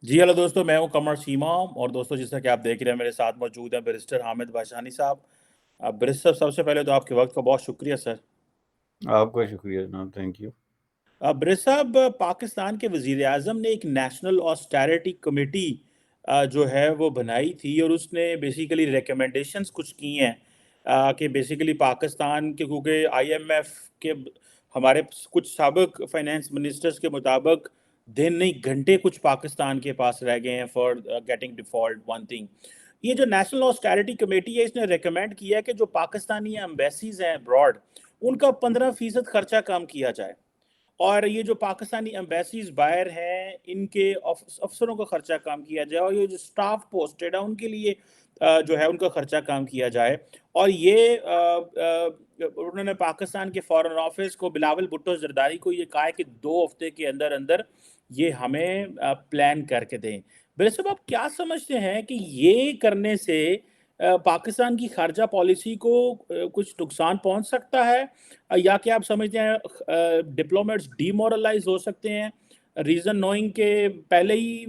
جی hello دوستوں، میں ہوں قمر شیما اور دوستوں جیسا کہ آپ دیکھ رہے ہیں میرے ساتھ موجود ہیں بیرسٹر حامد باشانی صاحب۔ بیرسٹر سب سے پہلے تو آپ کے وقت کا بہت شکریہ سر۔ آپ کا شکریہ جناب، تھینک یو۔ بیرسٹر صاحب، پاکستان کے وزیر اعظم نے ایک نیشنل آسٹیرٹی کمیٹی جو ہے وہ بنائی تھی، اور اس نے بیسیکلی ریکمنڈیشنز کچھ کی ہیں کہ بیسیکلی پاکستان کے، کیونکہ آئی ایم ایف کے ہمارے کچھ سابق فائنانس منسٹرز کے مطابق دن نہیں گھنٹے کچھ پاکستان کے پاس رہ گئے ہیں for getting default one thing. یہ جو نیشنل آسٹیرٹی کمیٹی ہے، اس نے ریکمینڈ کیا ہے کہ جو پاکستانی ایمبیسیز ہیں ابراڈ، ان کا 15% خرچہ کم کیا جائے، اور یہ جو پاکستانی ایمبیسیز باہر ہیں ان کے افسروں کا خرچہ کم کیا جائے، اور یہ جو سٹاف پوسٹڈ ہے ان کے لیے جو ہے ان کا خرچہ کم کیا جائے۔ اور یہ انہوں نے پاکستان کے فارن آفس کو، بلاول بھٹو زرداری کو، یہ کہا ہے کہ 2 ہفتے کے اندر اندر یہ ہمیں پلان کر کے دیں۔ میرے صاحب، آپ کیا سمجھتے ہیں کہ یہ کرنے سے پاکستان کی خارجہ پالیسی کو کچھ نقصان پہنچ سکتا ہے، یا کہ آپ سمجھتے ہیں ڈپلومیٹس ڈی مورلائز ہو سکتے ہیں، ریزن نوئنگ کہ پہلے ہی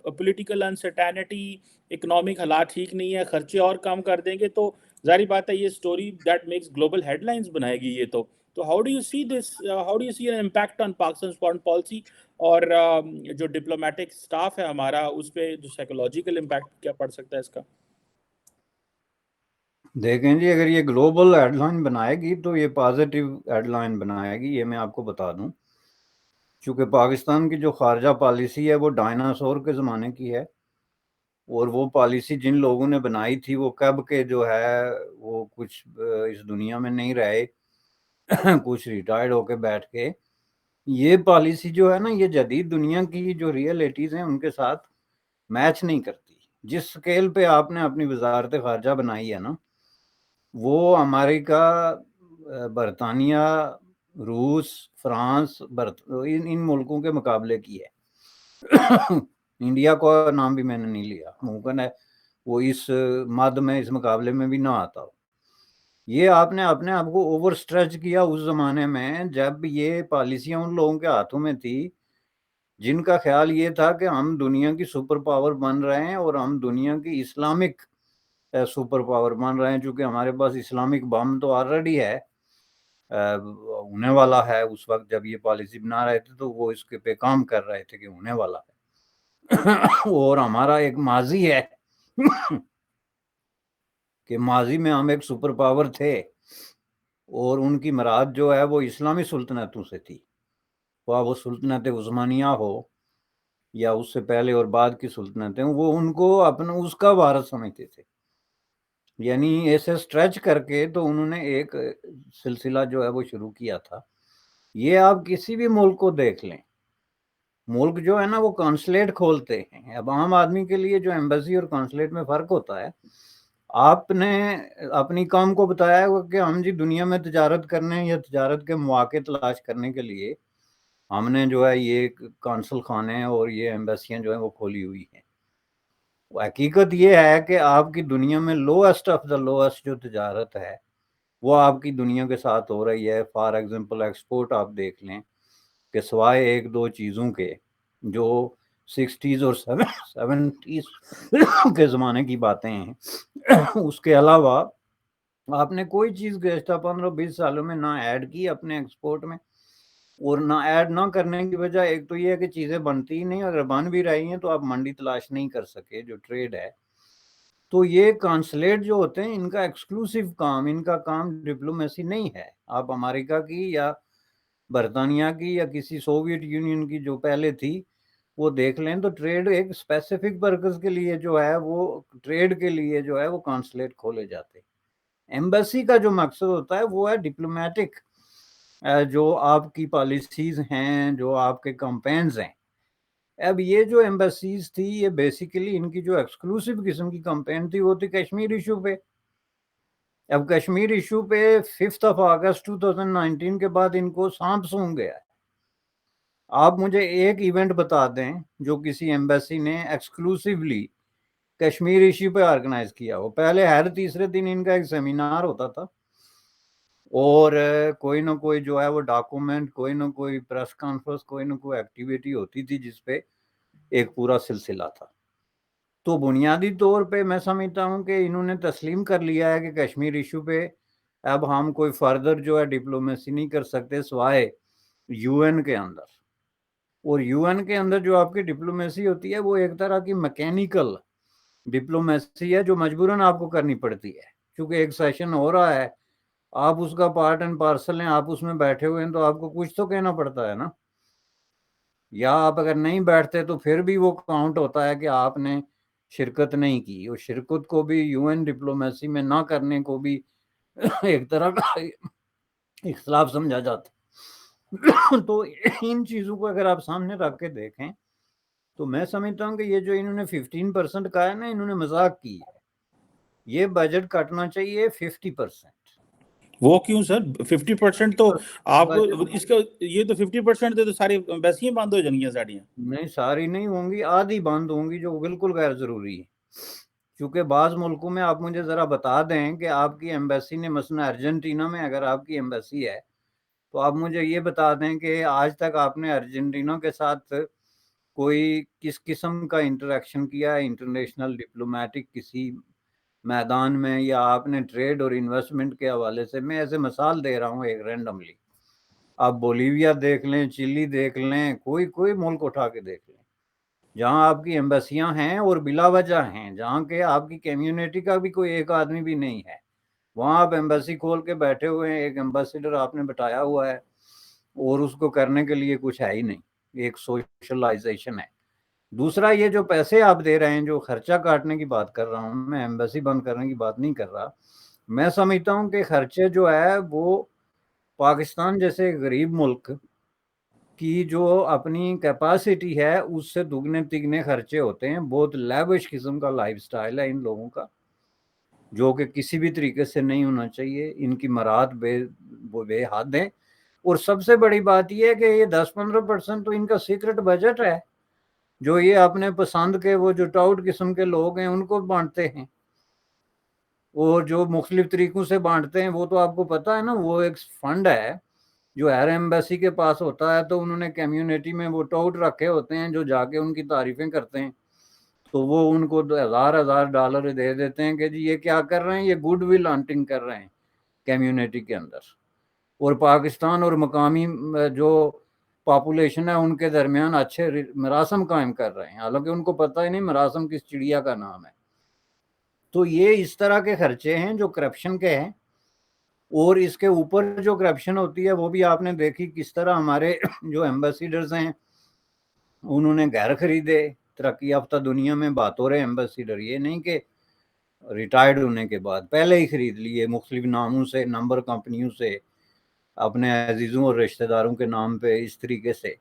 پولیٹیکل انسرٹینٹی، اکنامک حالات ٹھیک نہیں ہے، خرچے اور کم کر دیں گے تو ظاہری بات ہے یہ سٹوری دیٹ میکس گلوبل ہیڈ لائنز بنائے گی یہ تو how do you see this, how do you see an impact on Pakistan foreign policy, اور جو ڈپلومیٹک سٹاف ہے ہمارا اس پہ جو سائیکولوجیکل امپیکٹ کیا پڑ سکتا ہے اس کا؟ دیکھیں جی، اگر یہ گلوبل ہیڈ لائن بنائے گی تو یہ پازیٹیو ہیڈ لائن بنائے گی، یہ میں آپ کو بتا دوں۔ چونکہ پاکستان کی جو خارجہ پالیسی ہے وہ ڈائناسور کے زمانے کی ہے، اور وہ پالیسی جن لوگوں نے بنائی تھی وہ کب کے جو ہے وہ کچھ اس دنیا میں نہیں رہے، کچھ ریٹائرڈ ہو کے بیٹھ کے۔ یہ پالیسی جو ہے نا، یہ جدید دنیا کی جو ریئلٹیز ہیں ان کے ساتھ میچ نہیں کرتی۔ جس سکیل پہ آپ نے اپنی وزارت خارجہ بنائی ہے نا، وہ امریکہ، برطانیہ، روس، فرانس، ان ملکوں کے مقابلے کی ہے۔ انڈیا کا نام بھی میں نے نہیں لیا، ممکن ہے وہ اس مد میں، اس مقابلے میں بھی نہ آتا ہو۔ یہ آپ نے اپنے آپ کو اوور سٹریچ کیا اس زمانے میں جب یہ پالیسیاں ان لوگوں کے ہاتھوں میں تھی جن کا خیال یہ تھا کہ ہم دنیا کی سپر پاور بن رہے ہیں، اور ہم دنیا کی اسلامک سپر پاور بن رہے ہیں، چونکہ ہمارے پاس اسلامک بم تو آلریڈی ہے، ہونے والا ہے۔ اس وقت جب یہ پالیسی بنا رہے تھے تو وہ اس کے پہ کام کر رہے تھے کہ ہونے والا ہے۔ اور ہمارا ایک ماضی ہے کہ ماضی میں ہم ایک سپر پاور تھے، اور ان کی مراد جو ہے وہ اسلامی سلطنتوں سے تھی، وہ سلطنت عثمانیہ ہو یا اس سے پہلے اور بعد کی سلطنتیں، وہ ان کو اپنا اس کا وارث سمجھتے تھے۔ یعنی ایسے سٹریچ کر کے تو انہوں نے ایک سلسلہ جو ہے وہ شروع کیا تھا۔ یہ آپ کسی بھی ملک کو دیکھ لیں، ملک جو ہے نا وہ کانسلیٹ کھولتے ہیں۔ اب عام آدمی کے لیے جو ایمبیسی اور کانسلیٹ میں فرق ہوتا ہے، آپ نے اپنی قوم کو بتایا کہ ہم جی دنیا میں تجارت کرنے یا تجارت کے مواقع تلاش کرنے کے لیے ہم نے جو ہے یہ کانسل خانے اور یہ ایمبیسیاں جو ہیں وہ کھولی ہوئی ہیں۔ حقیقت یہ ہے کہ آپ کی دنیا میں لوسٹ آف دا لوسٹ جو تجارت ہے وہ آپ کی دنیا کے ساتھ ہو رہی ہے۔ فار ایگزامپل ایکسپورٹ آپ دیکھ لیں کہ سوائے ایک دو چیزوں کے جو 60s اور 70s کے زمانے کی باتیں ہیں، اس کے علاوہ آپ نے کوئی چیز گزشتہ 15-20 سالوں میں نہ ایڈ کی اپنے ایکسپورٹ میں۔ اور نہ ایڈ نہ کرنے کی وجہ ایک تو یہ ہے کہ چیزیں بنتی ہی نہیں، اگر بن بھی رہی ہیں تو آپ منڈی تلاش نہیں کر سکے جو ٹریڈ ہے۔ تو یہ کانسلیٹ جو ہوتے ہیں ان کا ایکسکلوسیو کام، ان کا کام ڈپلومیسی نہیں ہے۔ آپ امریکہ کی یا برطانیہ کی یا کسی سوویت یونین کی جو پہلے تھی وہ دیکھ لیں تو ٹریڈ ایک اسپیسیفک پرپز کے لیے جو ہے وہ ٹریڈ کے لیے جو ہے وہ کانسلیٹ کھولے جاتے ہیں۔ ایمبیسی کا جو مقصد ہوتا ہے وہ ہے ڈپلومیٹک، جو آپ کی پالیسیز ہیں، جو آپ کے کمپینز ہیں۔ اب یہ جو ایمبیسیز تھی یہ بیسیکلی ان کی جو ایکسکلوسیو قسم کی کمپین تھی وہ تھی کشمیر ایشو پہ۔ اب کشمیر ایشو پہ 5 اگست 2019 کے بعد ان کو سانپ سونگ گیا ہے۔ آپ مجھے ایک ایونٹ بتا دیں جو کسی ایمبیسی نے ایکسکلوسیولی کشمیر ایشو پہ آرگنائز کیا ہو۔ پہلے ہر تیسرے دن ان کا ایک سیمینار ہوتا تھا، اور کوئی نہ کوئی جو ہے وہ ڈاکومنٹ، کوئی نہ کوئی پریس کانفرنس، کوئی نہ کوئی ایکٹیویٹی ہوتی تھی جس پہ ایک پورا سلسلہ تھا. تو بنیادی طور پہ میں سمجھتا ہوں کہ انہوں نے تسلیم کر لیا ہے کہ کشمیر ایشو پہ اب ہم کوئی فردر جو ہے ڈپلومیسی نہیں کر سکتے سوائے یو این کے اندر. اور یو این کے اندر جو آپ کی ڈپلومیسی ہوتی ہے وہ ایک طرح کی میکینیکل ڈپلومیسی ہے جو مجبوراً آپ کو کرنی پڑتی ہے، کیونکہ ایک سیشن ہو رہا ہے، آپ اس کا پارٹ اینڈ پارسل ہیں، آپ اس میں بیٹھے ہوئے ہیں، تو آپ کو کچھ تو کہنا پڑتا ہے نا. یا آپ اگر نہیں بیٹھتے تو پھر بھی وہ کاؤنٹ ہوتا ہے کہ آپ نے شرکت نہیں کی، اور شرکت کو بھی یو این ڈپلومیسی میں نہ کرنے کو بھی ایک طرح کا اختلاف سمجھا جاتا. تو ان چیزوں کو اگر آپ سامنے رکھ کے دیکھیں تو میں سمجھتا ہوں کہ یہ جو انہوں نے 15% کہا ہے نا، انہوں نے مذاق کی ہے. یہ بجٹ کٹنا چاہیے 50%. وہ کیوں سر 50% تو آپ کو اس کا یہ تو 50% تو ساری ایمبیسیاں بند ہو جائیں گی ساڑیاں. نہیں ساری نہیں ہوں گی، آدھی بند ہوں گی جو بالکل غیر ضروری ہے. کیونکہ بعض ملکوں میں آپ مجھے ذرا بتا دیں کہ آپ کی ایمبیسی نے، مثلا ارجنٹینا میں اگر آپ کی ایمبیسی ہے تو آپ مجھے یہ بتا دیں کہ آج تک آپ نے ارجنٹینا کے ساتھ کوئی کس قسم کا انٹریکشن کیا ہے انٹرنیشنل ڈپلومیٹک کسی میدان میں، یا آپ نے ٹریڈ اور انویسٹمنٹ کے حوالے سے. میں ایسے مثال دے رہا ہوں ایک رینڈملی. آپ بولیویا دیکھ لیں، چلی دیکھ لیں، کوئی ملک اٹھا کے دیکھ لیں جہاں آپ کی ایمبیسیاں ہیں اور بلا وجہ ہیں، جہاں کہ آپ کی کمیونٹی کا بھی کوئی ایک آدمی بھی نہیں ہے، وہاں آپ ایمبیسی کھول کے بیٹھے ہوئے ہیں، ایک ایمبیسیڈر آپ نے بٹایا ہوا ہے اور اس کو کرنے کے لیے کچھ ہے ہی نہیں. ایک سوشلائزیشن ہے. دوسرا، یہ جو پیسے آپ دے رہے ہیں، جو خرچہ کاٹنے کی بات کر رہا ہوں میں، ایمبیسی بند کرنے کی بات نہیں کر رہا. میں سمجھتا ہوں کہ خرچے جو ہے وہ پاکستان جیسے غریب ملک کی جو اپنی کیپاسٹی ہے اس سے دگنے تگنے خرچے ہوتے ہیں. بہت لیوش قسم کا لائف سٹائل ہے ان لوگوں کا، جو کہ کسی بھی طریقے سے نہیں ہونا چاہیے. ان کی مراد بے حد ہیں. اور سب سے بڑی بات یہ ہے کہ یہ 10-15% تو ان کا سیکرٹ بجٹ ہے جو یہ اپنے پسند کے وہ جو ٹاؤٹ قسم کے لوگ ہیں ان کو بانٹتے ہیں، اور جو مختلف طریقوں سے بانٹتے ہیں وہ تو آپ کو پتا ہے نا. وہ ایک فنڈ ہے جو ہر ایمبیسی کے پاس ہوتا ہے، تو انہوں نے کمیونٹی میں وہ ٹاؤٹ رکھے ہوتے ہیں جو جا کے ان کی تعریفیں کرتے ہیں، تو وہ ان کو $1000 دے دیتے ہیں کہ جی یہ کیا کر رہے ہیں، یہ گڈ ول ہنٹنگ کر رہے ہیں کمیونٹی کے اندر. اور پاکستان اور مقامی جو پاپولیشن ہے ان کے درمیان اچھے مراسم قائم کر رہے ہیں، حالانکہ ان کو پتہ ہی نہیں مراسم کس چڑیا کا نام ہے. تو یہ اس طرح کے خرچے ہیں جو کرپشن کے ہیں. اور اس کے اوپر جو کرپشن ہوتی ہے وہ بھی آپ نے دیکھی کس طرح ہمارے جو ایمبیسیڈرز ہیں انہوں نے گھر خریدے. ترقی یافتہ دنیا میں بات ہو رہے ایمبیسیڈر، یہ نہیں کہ ریٹائرڈ ہونے کے بعد، پہلے ہی خرید لیے مختلف ناموں سے، نمبر کمپنیوں سے، اپنے عزیزوں اور رشتہ داروں کے نام پہ اس طریقے سے.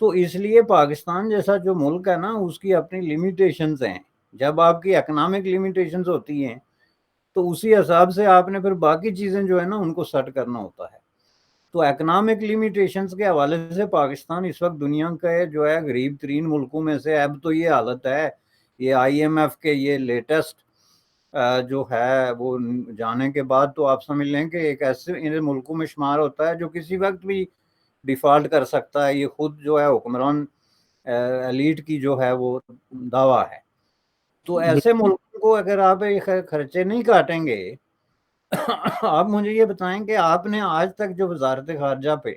تو اس لیے پاکستان جیسا جو ملک ہے نا اس کی اپنی لیمیٹیشنز ہیں. جب آپ کی اکنامک لیمیٹیشنز ہوتی ہیں تو اسی حساب سے آپ نے پھر باقی چیزیں جو ہے نا ان کو سیٹ کرنا ہوتا ہے. تو اکنامک لیمیٹیشنز کے حوالے سے پاکستان اس وقت دنیا کا جو ہے غریب ترین ملکوں میں سے. اب تو یہ حالت ہے، یہ IMF کے یہ لیٹسٹ جو ہے وہ جانے کے بعد تو آپ سمجھ لیں کہ ایک ایسے ملکوں میں شمار ہوتا ہے جو کسی وقت بھی ڈیفالٹ کر سکتا ہے. یہ خود جو ہے حکمران ایلیٹ کی جو ہے وہ دعویٰ ہے. تو ایسے ملکوں کو اگر آپ خرچے نہیں کاٹیں گے، آپ مجھے یہ بتائیں کہ آپ نے آج تک جو وزارت خارجہ پہ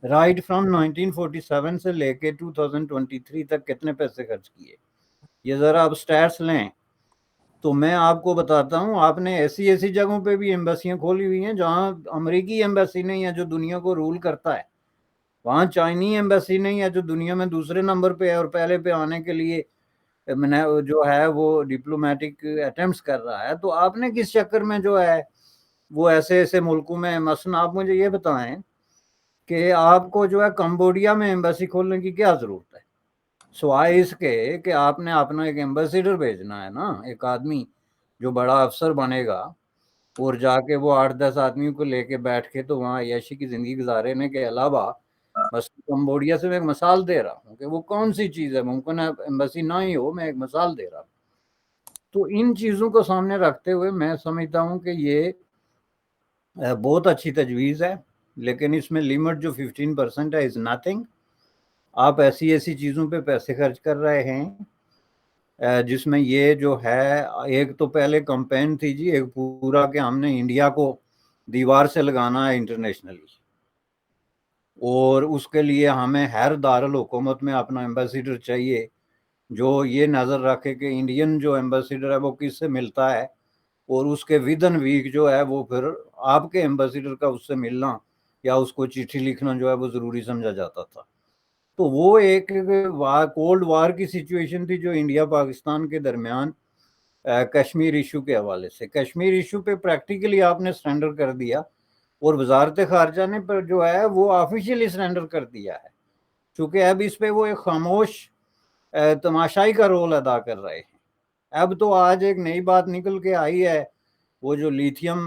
رائٹ فرام 1947 سے لے کے 2023 تک کتنے پیسے خرچ کیے، یہ ذرا آپ سٹیٹس لیں. تو میں آپ کو بتاتا ہوں، آپ نے ایسی جگہوں پہ بھی ایمبیسیاں کھولی ہوئی ہیں جہاں امریکی ایمبیسی نہیں ہے جو دنیا کو رول کرتا ہے، وہاں چائنی ایمبیسی نہیں ہے جو دنیا میں دوسرے نمبر پہ ہے اور پہلے پہ آنے کے لیے جو ہے وہ ڈپلومیٹک اٹیمپٹس کر رہا ہے. تو آپ نے کس چکر میں جو ہے وہ ایسے ملکوں میں، مثلا آپ مجھے یہ بتائیں کہ آپ کو جو ہے کمبوڈیا میں ایمبیسی کھولنے کی کیا ضرورت ہے، سوائے اس کے کہ آپ نے اپنا ایک ایمبیسیڈر بھیجنا ہے نا، ایک آدمی جو بڑا افسر بنے گا اور جا کے وہ 8-10 آدمیوں کو لے کے بیٹھ کے تو وہاں عیاشی کی زندگی گزارنے کے علاوہ. بس کمبوڈیا سے میں ایک مثال دے رہا ہوں کہ وہ کون سی چیز ہے، ممکن ہے ایمبیسی نہ ہی ہو، میں ایک مثال دے رہا ہوں. تو ان چیزوں کو سامنے رکھتے ہوئے میں سمجھتا ہوں کہ یہ بہت اچھی تجویز ہے، لیکن اس میں لیمٹ جو 15% ہے از نتھنگ. آپ ایسی ایسی چیزوں پہ پیسے خرچ کر رہے ہیں جس میں یہ جو ہے، ایک تو پہلے کمپین تھی جی ایک پورا کہ ہم نے انڈیا کو دیوار سے لگانا ہے انٹرنیشنلی، اور اس کے لیے ہمیں ہر دارالحکومت میں اپنا ایمبیسیڈر چاہیے جو یہ نظر رکھے کہ انڈین جو ایمبیسیڈر ہے وہ کس سے ملتا ہے، اور اس کے ودن ویک جو ہے وہ پھر آپ کے ایمبیسیڈر کا اس سے ملنا یا اس کو چٹھی لکھنا جو ہے وہ ضروری سمجھا جاتا تھا۔ تو وہ ایک کولڈ وار کی سچویشن تھی جو انڈیا پاکستان کے درمیان کشمیر ایشو کے حوالے سے، کشمیر ایشو پہ پریکٹیکلی آپ نے سرنڈر کر دیا، اور وزارت خارجہ نے پر جو ہے وہ آفیشیلی سرنڈر کر دیا ہے، چونکہ اب اس پہ وہ ایک خاموش تماشائی کا رول ادا کر رہے ہیں۔ اب تو آج ایک نئی بات نکل کے آئی ہے، وہ جو لیتھیم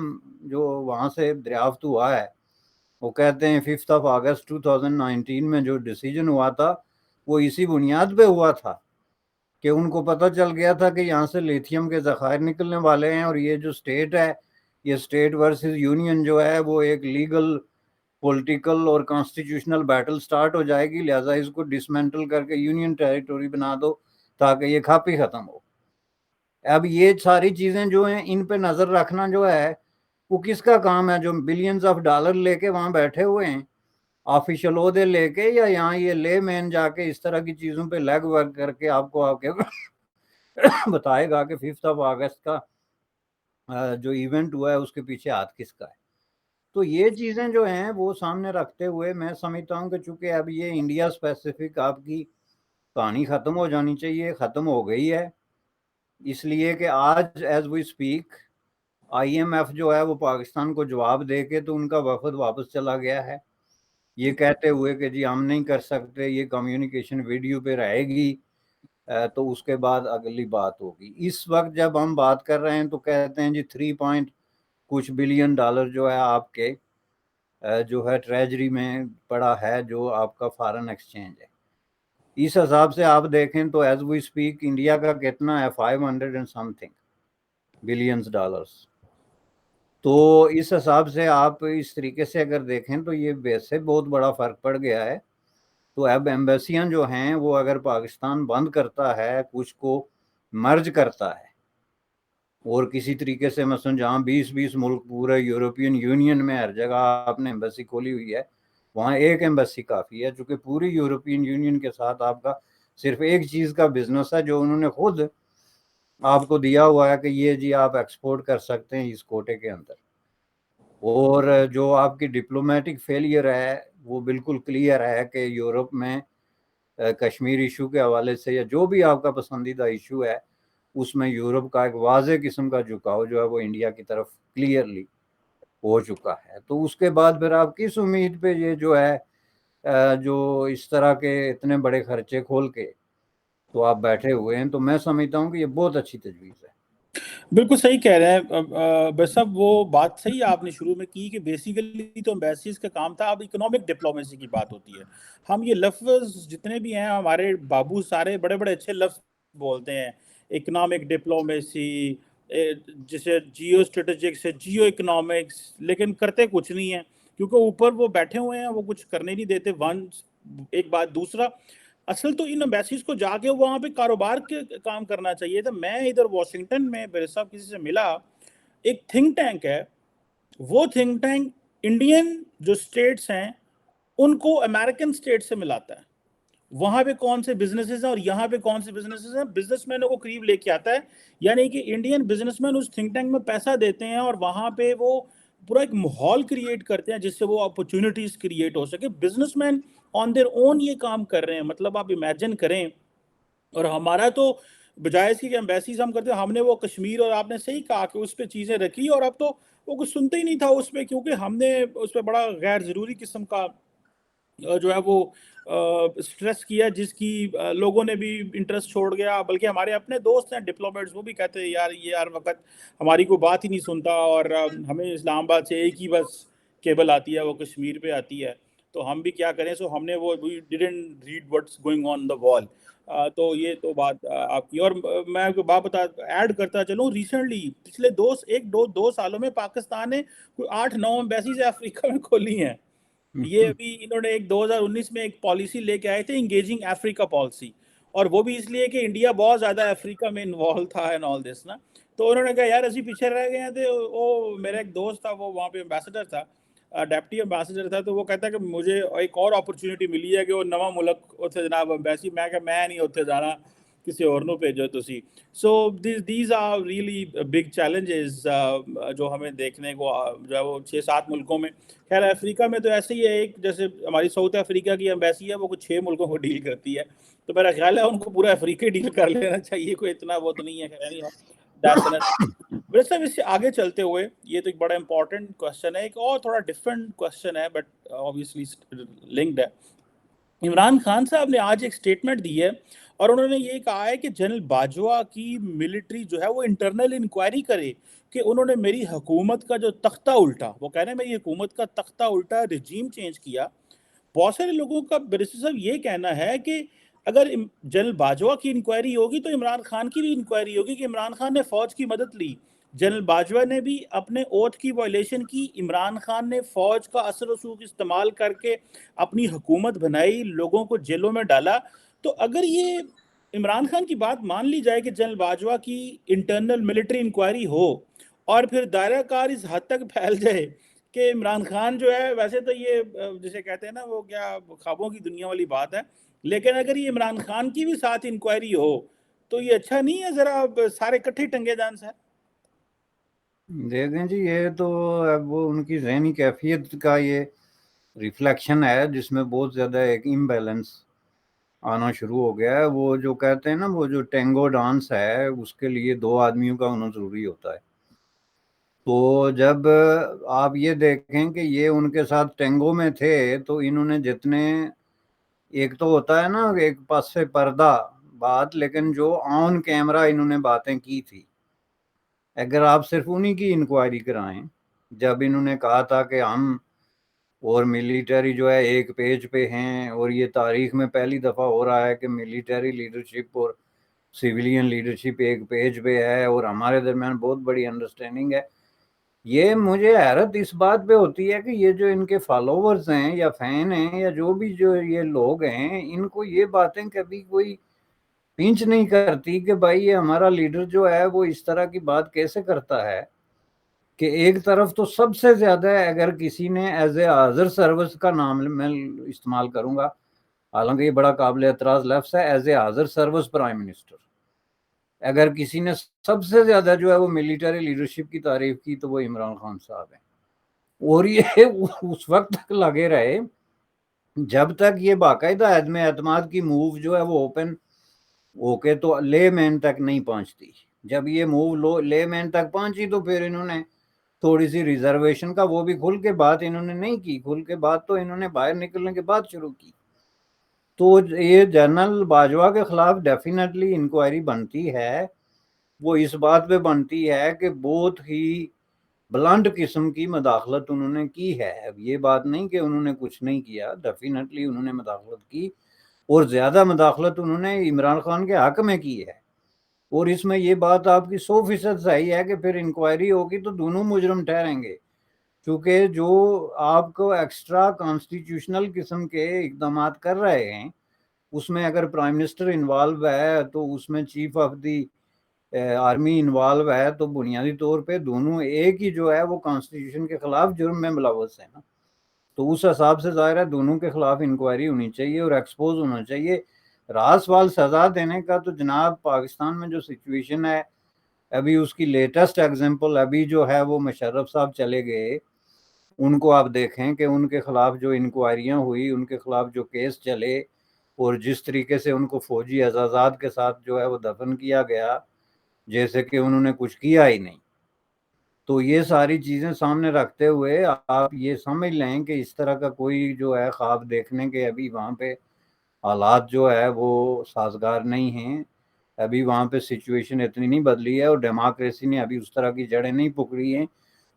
جو وہاں سے دریافت ہوا ہے، وہ کہتے ہیں 5 اگست 2019 میں جو ڈیسیجن ہوا تھا وہ اسی بنیاد پہ ہوا تھا کہ ان کو پتہ چل گیا تھا کہ یہاں سے لیتھیم کے ذخائر نکلنے والے ہیں، اور یہ جو سٹیٹ ہے، یہ سٹیٹ ورسز یونین جو ہے وہ ایک لیگل پولیٹیکل اور کانسٹیٹیوشنل بیٹل سٹارٹ ہو جائے گی، لہٰذا اس کو ڈسمینٹل کر کے یونین ٹیریٹوری بنا دو تاکہ یہ کھاپی ختم ہو۔ اب یہ ساری چیزیں جو ہیں ان پہ نظر رکھنا جو ہے وہ کس کا کام ہے، جو بلینز آف ڈالر لے کے وہاں بیٹھے ہوئے ہیں آفیشل عہدے لے کے، یا یہاں یہ لے مین جا کے اس طرح کی چیزوں پہ لیگ ورک کر کے آپ کو آپ کے بتائے گا کہ 5 اگست کا جو ایونٹ ہوا ہے اس کے پیچھے ہاتھ کس کا ہے۔ تو یہ چیزیں جو ہیں وہ سامنے رکھتے ہوئے میں سمجھتا ہوں کہ چونکہ اب یہ انڈیا اسپیسیفک آپ کی کہانی ختم ہو جانی چاہیے، ختم ہو گئی ہے، اس لیے کہ آج as we speak I M F جو ہے وہ پاکستان کو جواب دے کے تو ان کا وفد واپس چلا گیا ہے، یہ کہتے ہوئے کہ جی ہم نہیں کر سکتے، یہ کمیونیکیشن ویڈیو پہ رہے گی، تو اس کے بعد اگلی بات ہوگی۔ اس وقت جب ہم بات کر رہے ہیں تو کہتے ہیں جی 3 کچھ بلین ڈالر جو ہے آپ کے جو ہے ٹریجری میں پڑا ہے، جو آپ کا فارن ایکسچینج ہے۔ اس حساب سے آپ دیکھیں تو ایز وی اسپیک انڈیا کا کتنا ہے 500 and some thing billions dollars. تو اس حساب سے آپ اس طریقے سے اگر دیکھیں تو یہ ویسے بہت بڑا فرق پڑ گیا ہے۔ تو اب ایمبیسیاں جو ہیں وہ اگر پاکستان بند کرتا ہے، کچھ کو مرج کرتا ہے، اور کسی طریقے سے مثلا جہاں 20 ملک پورے یورپین یونین میں ہر جگہ آپ نے ایمبیسی کھولی ہوئی ہے، وہاں ایک ایمبیسی کافی ہے، چونکہ پوری یورپین یونین کے ساتھ آپ کا صرف ایک چیز کا بزنس ہے جو انہوں نے خود آپ کو دیا ہوا ہے کہ یہ جی آپ ایکسپورٹ کر سکتے ہیں اس کوٹے کے اندر۔ اور جو آپ کی ڈپلومیٹک فیلئر ہے وہ بالکل کلیئر ہے کہ یورپ میں کشمیر ایشو کے حوالے سے یا جو بھی آپ کا پسندیدہ ایشو ہے اس میں یورپ کا ایک واضح قسم کا جھکاؤ جو ہے وہ انڈیا کی طرف کلیئرلی ہو چکا ہے۔ تو اس کے بعد پھر آپ کس امید پہ یہ جو ہے جو اس طرح کے اتنے بڑے خرچے کھول کے تو آپ بیٹھے ہوئے ہیں؟ تو میں سمجھتا ہوں کہ یہ بہت اچھی تجویز ہے۔ بالکل صحیح کہہ رہے ہیں بس اب وہ بات صحیح آپ نے شروع میں کی کہ بیسیکلی تو ایمبیسیز کا کام تھا، اب اکنامک ڈپلومیسی کی بات ہوتی ہے۔ ہم یہ لفظ جتنے بھی ہیں ہمارے بابو سارے بڑے بڑے اچھے لفظ بولتے ہیں، اکنامک ڈپلومیسی، جسے جیو اسٹریٹجک سے جیو اکنامکس، لیکن کرتے کچھ نہیں ہیں کیونکہ اوپر وہ بیٹھے ہوئے ہیں، وہ کچھ کرنے نہیں دیتے۔ ایک بات، دوسرا اصل تو ان امبیسیز کو جا کے وہاں پہ کاروبار کے کام کرنا چاہیے تھا۔ میں ادھر واشنگٹن میں میرے صاحب کسی سے ملا، ایک تھنک ٹینک ہے، وہ تھنک ٹینک انڈین جو سٹیٹس ہیں ان کو امریکن سٹیٹ سے ملاتا ہے، وہاں پہ کون سے بزنسز ہیں اور یہاں پہ کون سے بزنسز ہیں، بزنس مینوں کو قریب لے کے آتا ہے، یعنی کہ انڈین بزنس مین اس تھنک ٹینک میں پیسہ دیتے ہیں اور وہاں پہ وہ پورا ایک ماحول کریٹ کرتے ہیں جس سے وہ اپرچونٹیز کریٹ ہو سکے۔ Business man on their own یہ کام کر رہے ہیں، مطلب آپ امیجن کریں۔ اور ہمارا تو بجائے اس کی کہ ایمبیسیز ہم کرتے ہیں، ہم نے وہ کشمیر، اور آپ نے صحیح کہا کہ اس پہ چیزیں رکھی اور اب تو وہ کچھ سنتے ہی نہیں تھا اس پہ، کیونکہ ہم نے اس پہ بڑا غیر ضروری قسم کا جو ہے وہ سٹریس کیا، جس کی لوگوں نے بھی انٹرسٹ چھوڑ گیا، بلکہ ہمارے اپنے دوست ہیں ڈپلومیٹس، وہ بھی کہتے ہیں یار یہ ہر وقت ہماری کوئی بات ہی نہیں سنتا، اور ہمیں اسلام آباد سے ایک ہی بس کیبل آتی ہے، وہ کشمیر پہ آتی ہے، تو ہم بھی کیا کریں۔ سو ہم نے وہ didn't read what's going on the wall. تو یہ تو بات آپ کی، اور میں آپ کو بات ایڈ کرتا چلوں، ریسنٹلی پچھلے دو سالوں میں پاکستان نے کوئی 8-9 ایمبیسیز افریقہ میں کھولی ہیں، یہ ابھی انہوں نے ایک 2019 میں ایک پالیسی لے کے آئے تھے، انگیجنگ افریقہ پالیسی، اور وہ بھی اس لیے کہ انڈیا بہت زیادہ افریقہ میں انوالو تھا اینڈ آل دس نا. تو انہوں نے کہا یار اسی پیچھے رہ گئے ہیں. تو وہ میرا ایک دوست تھا، وہ وہاں پہ امبیسڈر تھا، ڈیپٹی امبیسڈر تھا، تو وہ کہتا ہے کہ مجھے ایک اور اپرچونٹی ملی ہے کہ وہ نواں ملک اتنے جناب امبیسی. میں کہ میں نہیں اتنے جانا، کسی اور نو بھیجو تسی. So these are really big challenges جو ہمیں دیکھنے کو جو ہے وہ 6-7 ملکوں میں. خیر افریقہ میں تو ایسے ہی ہے، ایک جیسے ہماری ساؤتھ افریقہ کی ایمبیسی ہے وہ کچھ 6 ملکوں کو ڈیل کرتی ہے، تو میرا خیال ہے ان کو پورا افریقہ ڈیل کر لینا چاہیے، کوئی اتنا وہ تو نہیں ہے. ویسے اس سے آگے چلتے ہوئے یہ تو ایک بڑا امپورٹنٹ کوشچن ہے، ایک اور تھوڑا ڈفرینٹ کوشچن ہے بٹ آبویسلی لنکڈ ہے. عمران خان صاحب نے آج ایک سٹیٹمنٹ دی ہے اور انہوں نے یہ کہا ہے کہ جنرل باجوہ کی ملٹری جو ہے وہ انٹرنل انکوائری کرے کہ انہوں نے میری حکومت کا جو تختہ الٹا، وہ کہہ رہے ہیں میری حکومت کا تختہ الٹا، رجیم چینج کیا. بہت سارے لوگوں کا برسر صاحب یہ کہنا ہے کہ اگر جنرل باجوہ کی انکوائری ہوگی تو عمران خان کی بھی انکوائری ہوگی کہ عمران خان نے فوج کی مدد لی. جنرل باجوہ نے بھی اپنے اوتھ کی وائلیشن کی، عمران خان نے فوج کا اثر و رسوخ استعمال کر کے اپنی حکومت بنائی، لوگوں کو جیلوں میں ڈالا. تو اگر یہ عمران خان کی بات مان لی جائے کہ جنرل باجوہ کی انٹرنل ملٹری انکوائری ہو اور پھر دائرہ کار اس حد تک پھیل جائے کہ عمران خان جو ہے، ویسے تو یہ جسے کہتے ہیں نا وہ کیا خوابوں کی دنیا والی بات ہے، لیکن اگر یہ عمران خان کی بھی ساتھ انکوائری ہو تو یہ اچھا نہیں ہے؟ ذرا سارے کٹھے ٹنگے جان سے. دیکھیں جی، یہ تو اب وہ ان کی ذہنی کیفیت کا یہ ریفلیکشن ہے جس میں بہت زیادہ ایک امبیلنس آنا شروع ہو گیا ہے. وہ جو کہتے ہیں نا، وہ جو ٹینگو ڈانس ہے اس کے لیے 2 آدمیوں کا ہونا ضروری ہوتا ہے. تو جب آپ یہ دیکھیں کہ یہ ان کے ساتھ ٹینگو میں تھے تو انہوں نے جتنے، ایک تو ہوتا ہے نا ایک پاس سے پردہ بات، لیکن جو آن کیمرہ انہوں نے باتیں کی تھی، اگر آپ صرف انہی کی انکوائری کرائیں، جب انہوں نے کہا تھا کہ ہم اور ملیٹری جو ہے ایک پیج پہ ہیں، اور یہ تاریخ میں پہلی دفعہ ہو رہا ہے کہ ملیٹری لیڈرشپ اور سیویلین لیڈرشپ ایک پیج پہ ہے اور ہمارے درمیان بہت بڑی انڈرسٹینڈنگ ہے. یہ مجھے حیرت اس بات پہ ہوتی ہے کہ یہ جو ان کے فالوورز ہیں یا فین ہیں یا جو بھی جو یہ لوگ ہیں، ان کو یہ باتیں کبھی کوئی پینچ نہیں کرتی کہ بھائی یہ ہمارا لیڈر جو ہے وہ اس طرح کی بات کیسے کرتا ہے. کہ ایک طرف تو سب سے زیادہ اگر کسی نے ایز اے حاضر سروس کا نام میں استعمال کروں گا، حالانکہ یہ بڑا قابل اعتراض لفظ ہے، ایز اے حاضر سروس پرائم منسٹر اگر کسی نے سب سے زیادہ جو ہے وہ ملیٹری لیڈرشپ کی تعریف کی تو وہ عمران خان صاحب ہیں. اور یہ اس وقت تک لگے رہے جب تک یہ باقاعدہ عدم اعتماد کی موو جو ہے وہ اوپن ہو کے تو لے مین تک نہیں پہنچتی. جب یہ موو لے مین تک پہنچی تو پھر انہوں نے تھوڑی سی ریزرویشن کا، وہ بھی کھل کے بات انہوں نے نہیں کی، کھل کے بات تو انہوں نے باہر نکلنے کے بعد شروع کی. تو یہ جنرل باجوہ کے خلاف ڈیفینیٹلی انکوائری بنتی ہے. وہ اس بات پہ بنتی ہے کہ بہت ہی بلانٹ قسم کی مداخلت انہوں نے کی ہے. اب یہ بات نہیں کہ انہوں نے کچھ نہیں کیا، ڈیفینیٹلی انہوں نے مداخلت کی، اور زیادہ مداخلت انہوں نے عمران خان کے حق میں کی ہے. اور اس میں یہ بات آپ کی 100% صحیح ہے کہ پھر انکوائری ہوگی تو دونوں مجرم ٹھہریں گے، کیونکہ جو آپ کو ایکسٹرا کانسٹیٹیوشنل قسم کے اقدامات کر رہے ہیں اس میں اگر پرائم منسٹر انوالو ہے تو اس میں chief of the army involve ہے، تو بنیادی طور پہ دونوں ایک ہی جو ہے وہ کانسٹیٹیوشن کے خلاف جرم میں ملوث ہے نا. تو اس حساب سے ظاہر ہے دونوں کے خلاف انکوائری ہونی چاہیے اور ایکسپوز ہونا چاہیے. راس وال سزا دینے کا تو جناب پاکستان میں جو سچویشن ہے، ابھی اس کی لیٹسٹ ایگزامپل ابھی جو ہے وہ مشرف صاحب چلے گئے، ان کو آپ دیکھیں کہ ان کے خلاف جو انکوائریاں ہوئی، ان کے خلاف جو کیس چلے، اور جس طریقے سے ان کو فوجی اعزازات کے ساتھ جو ہے وہ دفن کیا گیا جیسے کہ انہوں نے کچھ کیا ہی نہیں. تو یہ ساری چیزیں سامنے رکھتے ہوئے آپ یہ سمجھ لیں کہ اس طرح کا کوئی جو ہے خواب دیکھنے کے ابھی وہاں پہ حالات جو ہے وہ سازگار نہیں ہیں. ابھی وہاں پہ سچویشن اتنی نہیں بدلی ہے اور ڈیموکریسی نے ابھی اس طرح کی جڑیں نہیں پکڑی ہیں.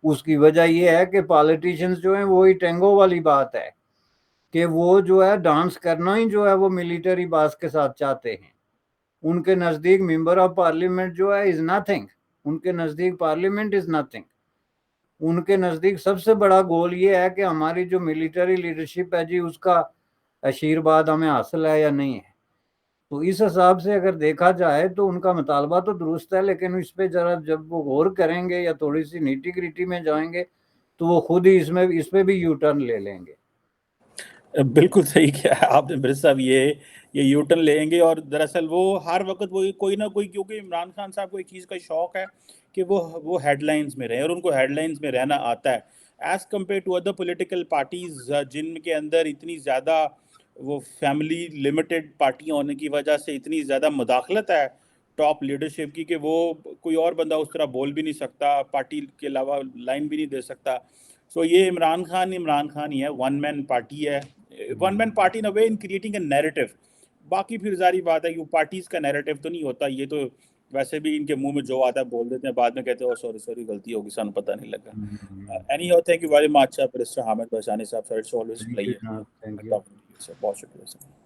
اس کی وجہ یہ ہے کہ پالیٹیشنز جو ہیں وہی ٹینگو والی بات ہے کہ وہ جو ہے ڈانس کرنا ہی جو ہے وہ ملیٹری باس کے ساتھ چاہتے ہیں. ان کے نزدیک ممبر آف پارلیمنٹ جو ہے از نتھنگ، ان کے نزدیک پارلیمنٹ از نتھنگ. ان کے نزدیک سب سے بڑا گول یہ ہے کہ ہماری جو ملٹری لیڈرشپ ہے جی اس کا آشیرواد ہمیں حاصل ہے یا نہیں ہے. تو اس حساب سے اگر دیکھا جائے تو ان کا مطالبہ تو درست ہے، لیکن اس پہ ذرا جب وہ غور کریں گے یا تھوڑی سی نیٹی گریٹی میں جائیں گے تو وہ خود ہی اس پہ بھی یو ٹرن لے لیں گے. بالکل صحیح کیا ہے آپ نے مرزا صاحب، یہ یو ٹرن لیں گے. اور دراصل وہ ہر وقت وہ کوئی نہ کوئی، کیونکہ عمران خان صاحب کو ایک چیز کا شوق ہے کہ وہ ہیڈ لائنز میں رہیں، اور ان کو ہیڈ لائنز میں رہنا آتا ہے as compare to other political parties جن کے اندر اتنی زیادہ وہ فیملی لمیٹڈ پارٹیاں ہونے کی وجہ سے اتنی زیادہ مداخلت ہے ٹاپ لیڈرشپ کی کہ وہ کوئی اور بندہ اس طرح بول بھی نہیں سکتا، پارٹی کے علاوہ لائن بھی نہیں دے سکتا. سو یہ عمران خان ہی ہے، ون مین پارٹی ہے، one man party in way in creating a narrative. باقی پھر ظاہری بات ہے کہ وہ پارٹیز کا نیریٹو تو نہیں ہوتا، یہ تو ویسے بھی ان کے منہ میں جو آتا ہے بول دیتے ہیں، بعد میں کہتے ہیں سوری سوری غلطی ہوگی سانو پتہ نہیں لگا. Any how thank you very much mister Hamid Bhashani صاحب، sir it's always thank you player جناب، thank you. Talking to you sir, بہت شکریہ سر.